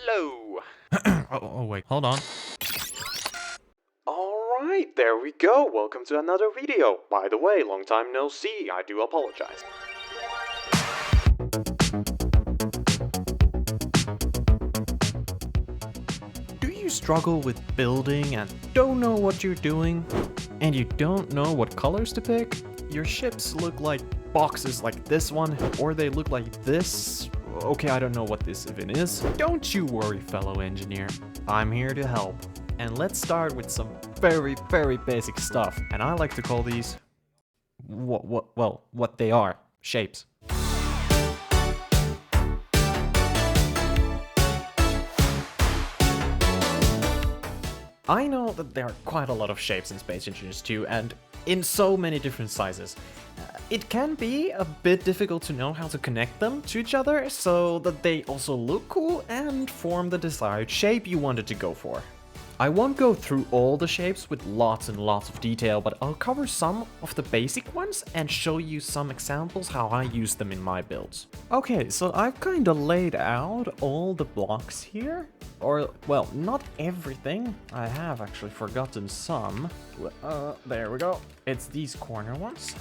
Hello! Oh, wait, hold on. Alright, there we go. Welcome to another video. By the way, long time no see. I do apologize. Do you struggle with building and don't know what you're doing? And you don't know what colors to pick? Your ships look like boxes like this one, or they look like this. Okay, I don't know what this even is. Don't you worry, fellow engineer. I'm here to help. And let's start with some very basic stuff. And I like to call these what they are, shapes. I know that there are quite a lot of shapes in Space Engineers 2, and in so many different sizes. It can be a bit difficult to know how to connect them to each other so that they also look cool and form the desired shape you wanted to go for. I won't go through all the shapes with lots and lots of detail, but I'll cover some of the basic ones and show you some examples how I use them in my builds. Okay, so I've kinda laid out all the blocks here. Or, well, not everything. I have actually forgotten some. There we go. It's these corner ones.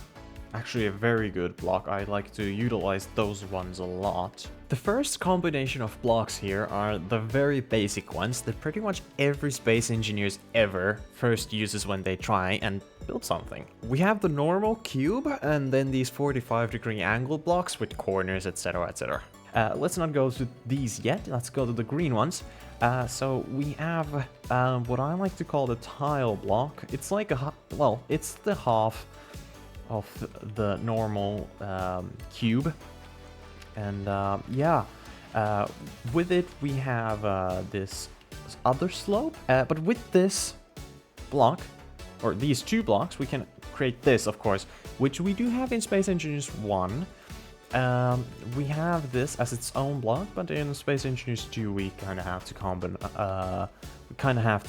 Actually a very good block. I like to utilize those ones a lot. The first combination of blocks here are the very basic ones that pretty much every space engineers ever first uses when they try and build something. We have the normal cube and then these 45-degree angle blocks with corners, etc, etc. Let's not go to these yet. Let's go to the green ones. So we have what I like to call the tile block. It's like it's the half of the normal cube, and with it we have this other slope, but with this block, or these two blocks, we can create this, of course, which we do have in Space Engineers 1. We have this as its own block, but in Space Engineers 2 we kind of have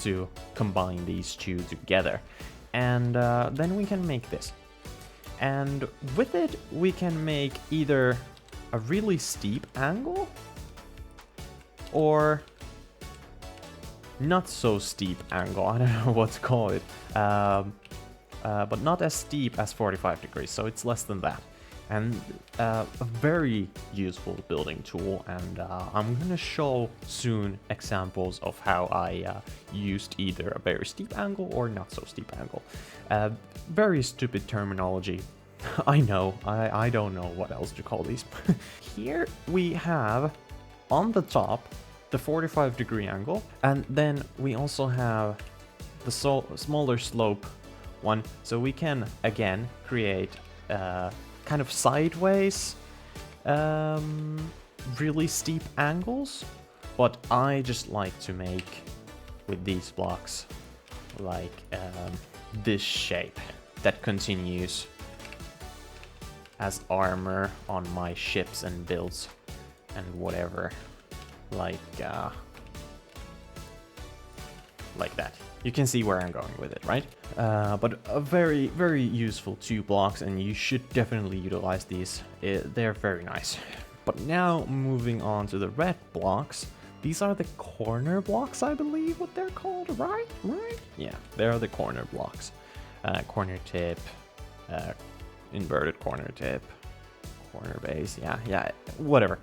to combine these two together, and then we can make this. And with it, we can make either a really steep angle or not so steep angle. I don't know what to call it, but not as steep as 45 degrees, so it's less than that. And a very useful building tool, and I'm gonna show soon examples of how I used either a very steep angle or not so steep angle. Very stupid terminology. I know, I don't know what else to call these. Here we have on the top the 45-degree angle, and then we also have the smaller slope one, so we can again create kind of sideways really steep angles, but I just like to make with these blocks like this shape that continues as armor on my ships and builds and whatever, like that. You can see where I'm going with it, right? But a very useful two blocks, and you should definitely utilize these. They're very nice. But now moving on to the red blocks. These are the corner blocks, I believe what they're called, right? Yeah, they're the corner blocks. Corner tip, inverted corner tip, corner base, yeah, whatever.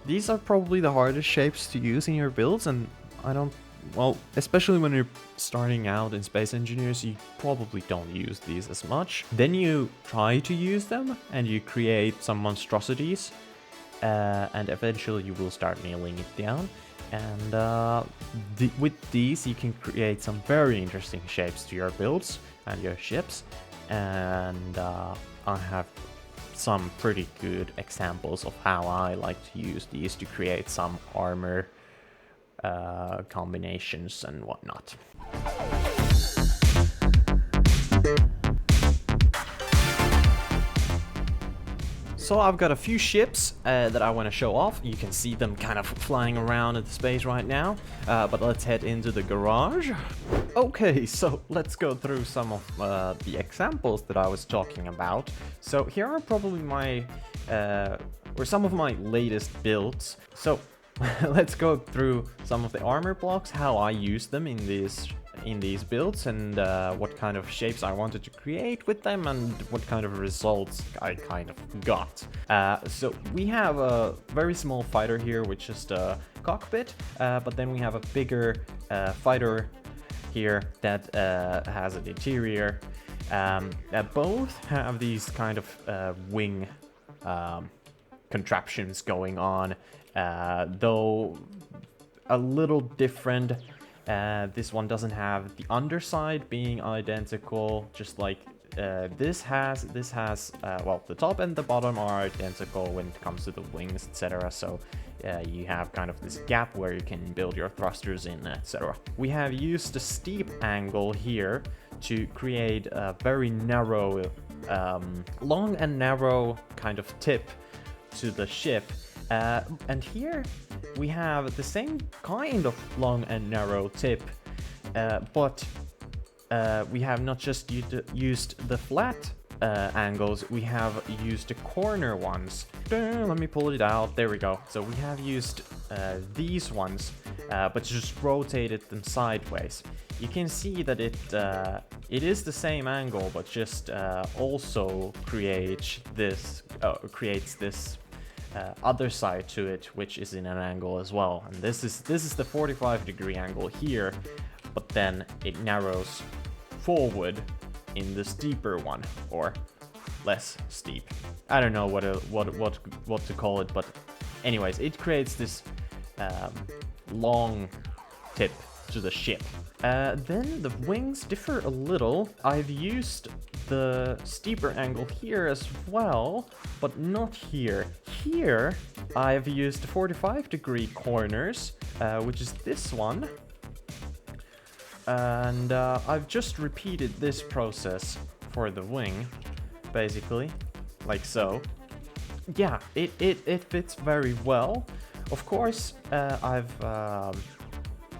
These are probably the hardest shapes to use in your builds, and well, especially when you're starting out in Space Engineers, you probably don't use these as much. Then you try to use them, and you create some monstrosities, and eventually you will start nailing it down. And with these, you can create some very interesting shapes to your builds and your ships. And I have some pretty good examples of how I like to use these to create some armor combinations and whatnot. So I've got a few ships that I want to show off. You can see them kind of flying around in the space right now, but let's head into the garage. Okay, so let's go through some of the examples that I was talking about. So here are probably my or some of my latest builds. So let's go through some of the armor blocks, how I use them in these builds, and what kind of shapes I wanted to create with them, and what kind of results I kind of got. So we have a very small fighter here with just a cockpit, but then we have a bigger fighter here that has an interior. Both have these kind of wing contraptions going on, though a little different. This one doesn't have the underside being identical, just like this has. Well, the top and the bottom are identical when it comes to the wings, etc. So you have kind of this gap where you can build your thrusters in, etc. We have used a steep angle here to create a very narrow, long and narrow kind of tip to the ship. And here we have the same kind of long and narrow tip, but we have not just used the flat angles, we have used the corner ones. Let me pull it out, there we go. So we have used these ones, but just rotated them sideways. You can see that it is the same angle, but just also creates this other side to it, which is in an angle as well. And this is the 45-degree angle here, but then it narrows forward in the steeper one, or less steep. I don't know what to call it, but anyways, it creates this long tip to the ship. Then the wings differ a little. I've used the steeper angle here as well, but not here. Here, I've used 45-degree corners, which is this one. And I've just repeated this process for the wing, basically, like so. Yeah, it fits very well. Of course, I've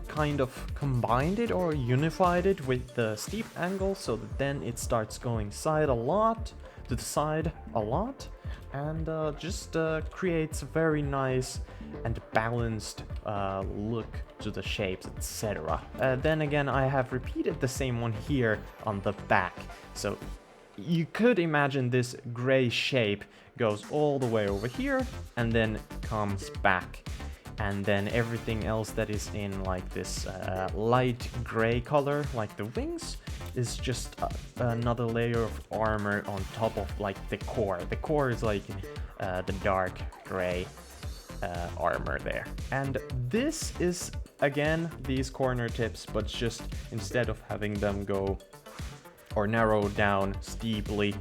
kind of combined it or unified it with the steep angle, so that then it starts going to the side a lot, and just creates a very nice and balanced look to the shapes, etc. Then again, I have repeated the same one here on the back, so you could imagine this gray shape goes all the way over here and then comes back, and then everything else that is in like this light gray color, like the wings, is just another layer of armor on top of like the core. The core is like the dark gray armor there. And this is again these corner tips, but just instead of having them go or narrow down steeply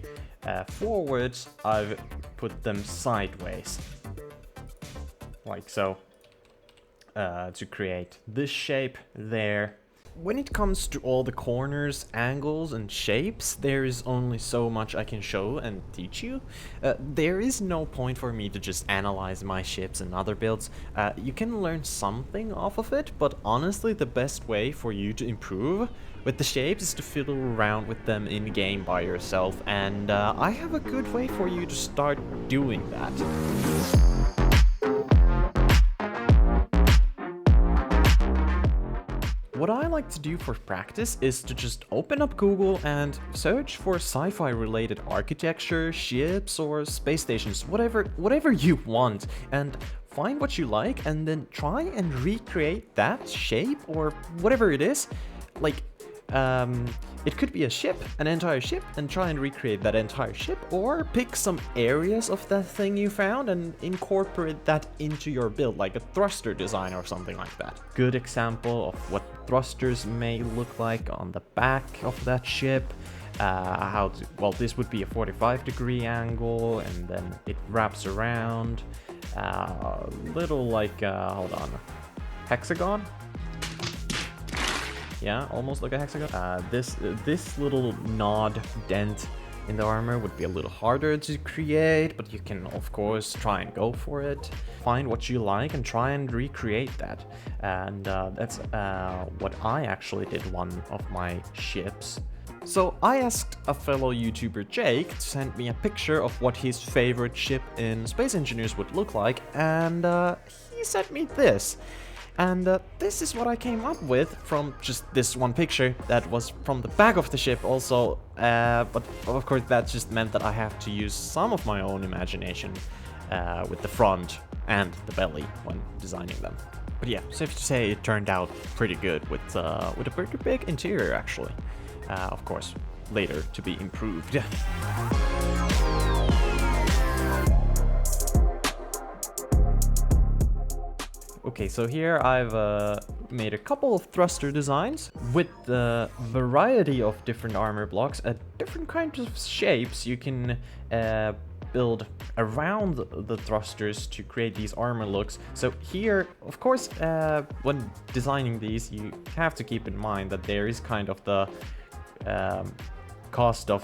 forwards, I've put them sideways, like so, to create this shape there. When it comes to all the corners, angles, and shapes, there is only so much I can show and teach you. There is no point for me to just analyze my ships and other builds. You can learn something off of it, but honestly the best way for you to improve with the shapes is to fiddle around with them in-game by yourself, and I have a good way for you to start doing that. What I like to do for practice is to just open up Google and search for sci-fi related architecture, ships, or space stations, whatever you want, and find what you like and then try and recreate that shape or whatever it is. Like, it could be a ship, an entire ship, and try and recreate that entire ship, or pick some areas of that thing you found and incorporate that into your build, like a thruster design or something like that. Good example of what thrusters may look like on the back of that ship. Well, this would be a 45-degree angle, and then it wraps around, little like, hold on, hexagon? Yeah, almost like a hexagon. This little nod dent in the armor would be a little harder to create, but you can of course try and go for it. Find what you like and try and recreate that. And that's what I actually did one of my ships. So I asked a fellow YouTuber, Jake, to send me a picture of what his favorite ship in Space Engineers would look like, and he he sent me this. And this is what I came up with from just this one picture that was from the back of the ship also, but of course that just meant that I have to use some of my own imagination with the front and the belly when designing them. But yeah, safe to say it turned out pretty good with a pretty big interior actually. Of course, later to be improved. Okay, so here I've made a couple of thruster designs with the variety of different armor blocks at different kinds of shapes. You can build around the thrusters to create these armor looks. So here, of course, when designing these, you have to keep in mind that there is kind of the cost of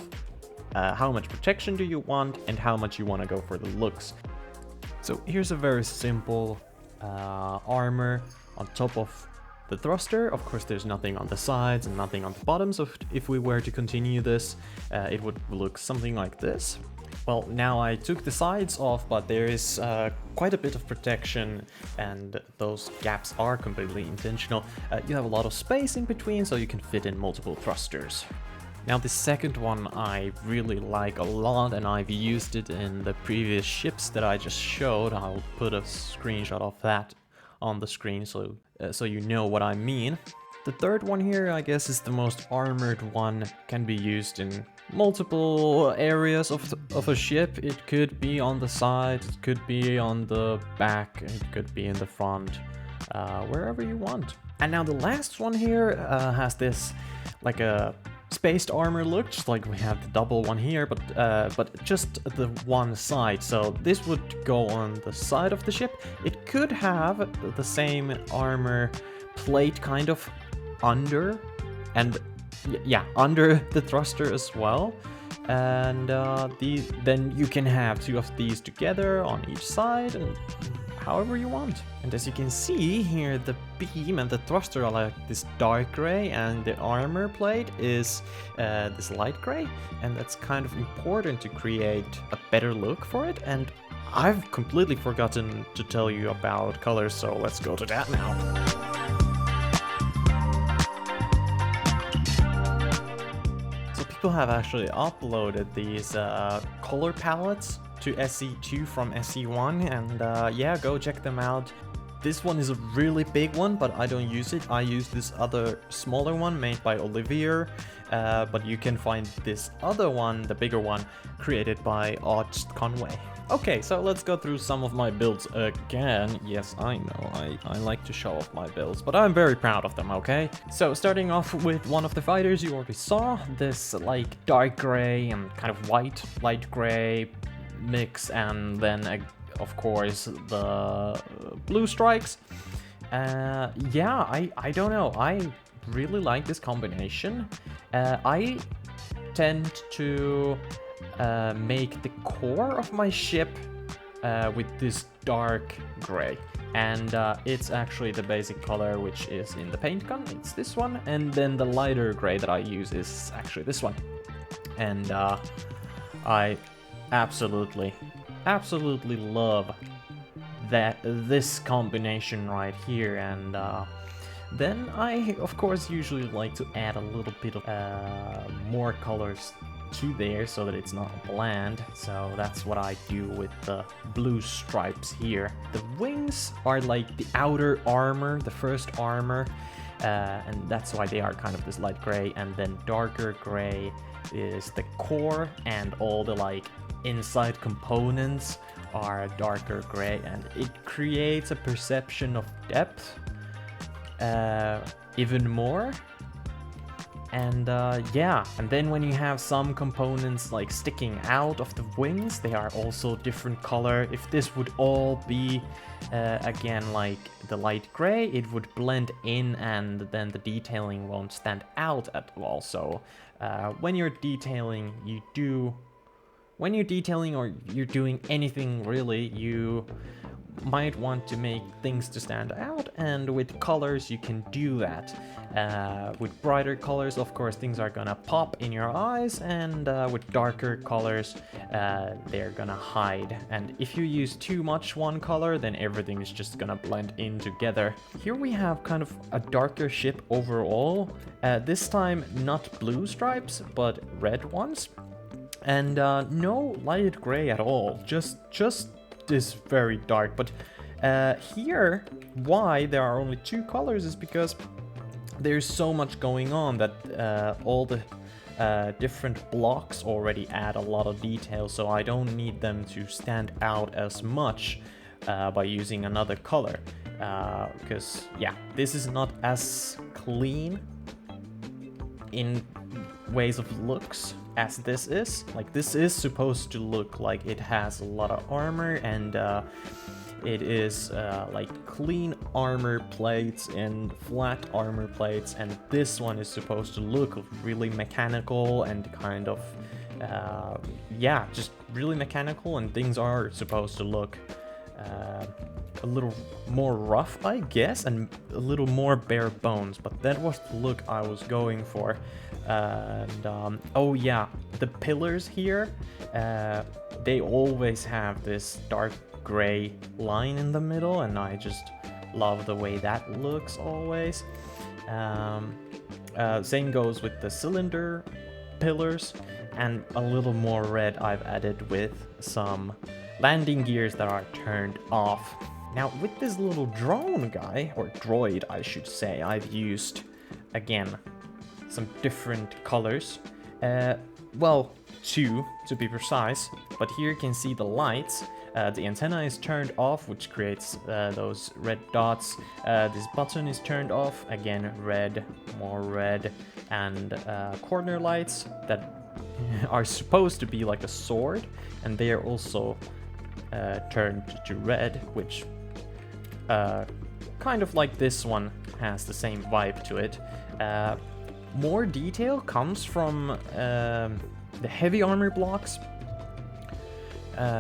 how much protection do you want and how much you want to go for the looks. So here's a very simple armor on top of the thruster. Of course, there's nothing on the sides and nothing on the bottom, so if we were to continue this, it would look something like this. Well, now I took the sides off, but there is quite a bit of protection, and those gaps are completely intentional. You have a lot of space in between, so you can fit in multiple thrusters. Now the second one I really like a lot, and I've used it in the previous ships that I just showed. I'll put a screenshot of that on the screen so you know what I mean. The third one here, I guess, is the most armored one. Can be used in multiple areas of a ship. It could be on the side, it could be on the back, it could be in the front, wherever you want. And now the last one here has this like a spaced armor look, just like we have the double one here, but just the one side. So this would go on the side of the ship. It could have the same armor plate kind of under, and yeah, under the thruster as well. And then you can have two of these together on each side, and however you want. And as you can see here, the beam and the thruster are like this dark gray, and the armor plate is this light gray, and that's kind of important to create a better look for it. And I've completely forgotten to tell you about colors, so let's go to that now. People have actually uploaded these color palettes to SE2 from SE1, and yeah, go check them out. This one is a really big one, but I don't use it. I use this other smaller one made by Olivier, but you can find this other one, the bigger one, created by August Conway. Okay, so let's go through some of my builds again. Yes, I know, I like to show off my builds, but I'm very proud of them, okay? So starting off with one of the fighters you already saw, this like dark gray and kind of white, light gray mix, and then of course the blue strikes. Yeah, I don't know, I really like this combination. I tend to make the core of my ship with this dark gray, and it's actually the basic color which is in the paint gun. It's this one, and then the lighter gray that I use is actually this one. And I absolutely love this combination right here. And then I of course usually like to add a little bit of more colors to there so that it's not bland. So that's what I do with the blue stripes here. The wings are like the outer armor, the first armor, and that's why they are kind of this light gray, and then darker gray is the core, and all the like inside components are darker gray, and it creates a perception of depth even more. And yeah, and then when you have some components like sticking out of the wings, they are also different color. If this would all be again like the light gray, it would blend in, and then the detailing won't stand out at all. So when you're detailing, you do when you're detailing or you're doing anything really, you might want to make things to stand out, and with colors you can do that. With brighter colors, of course, things are gonna pop in your eyes, and with darker colors, they're gonna hide. And if you use too much one color, then everything is just gonna blend in together. Here we have kind of a darker ship overall, this time not blue stripes, but red ones. And no light gray at all, just is very dark. But here, why there are only two colors is because there's so much going on that all the different blocks already add a lot of detail, so I don't need them to stand out as much by using another color, because yeah, this is not as clean in ways of looks as this is. Like, this is supposed to look like it has a lot of armor, and it is like clean armor plates and flat armor plates, and this one is supposed to look really mechanical and kind of yeah, just really mechanical, and things are supposed to look a little more rough, I guess, and a little more bare bones, but that was the look I was going for. And oh yeah, the pillars here, they always have this dark gray line in the middle, and I just love the way that looks always. Same goes with the cylinder pillars, and a little more red I've added with some landing gears that are turned off. Now with this little drone guy, or droid I should say, I've used, again, some different colors. Well, two to be precise, but here you can see the lights. The antenna is turned off, which creates those red dots. This button is turned off, again red, more red, and corner lights that are supposed to be like a sword, and they are also turned to red, which kind of like this one has the same vibe to it. More detail comes from the heavy armor blocks,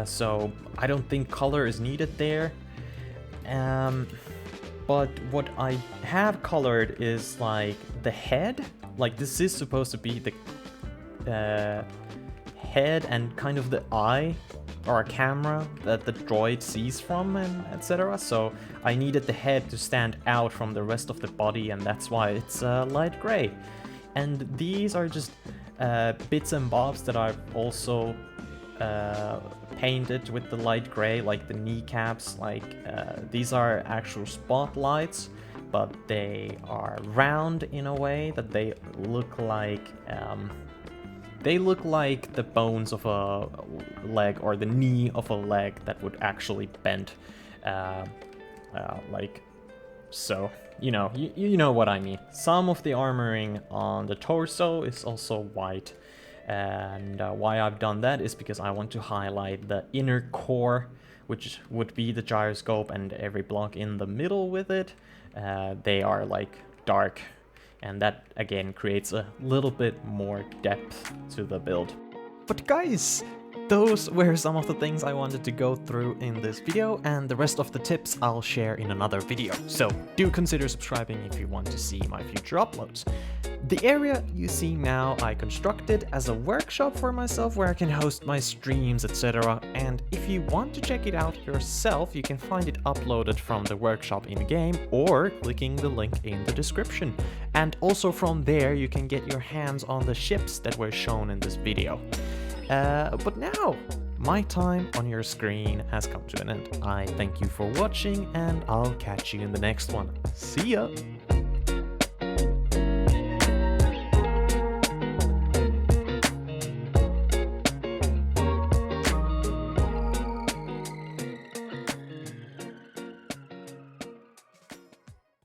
so I don't think color is needed there. But what I have colored is like the head. Like, this is supposed to be the head and kind of the eye or a camera that the droid sees from, and etc. So I needed the head to stand out from the rest of the body, and that's why it's light gray. And these are just bits and bobs that I've also painted with the light gray, like the kneecaps. Like these are actual spotlights, but they are round in a way that they look like the bones of a leg, or the knee of a leg that would actually bend, like so. You know what I mean. Some of the armoring on the torso is also white, and why I've done that is because I want to highlight the inner core, which would be the gyroscope, and every block in the middle with it. They are like dark, and that again creates a little bit more depth to the build. But guys, those were some of the things I wanted to go through in this video, and the rest of the tips I'll share in another video. So do consider subscribing if you want to see my future uploads. The area you see now I constructed as a workshop for myself, where I can host my streams, etc. And if you want to check it out yourself, you can find it uploaded from the workshop in-game, or clicking the link in the description. And also from there you can get your hands on the ships that were shown in this video. But now, my time on your screen has come to an end. I thank you for watching, and I'll catch you in the next one. See ya!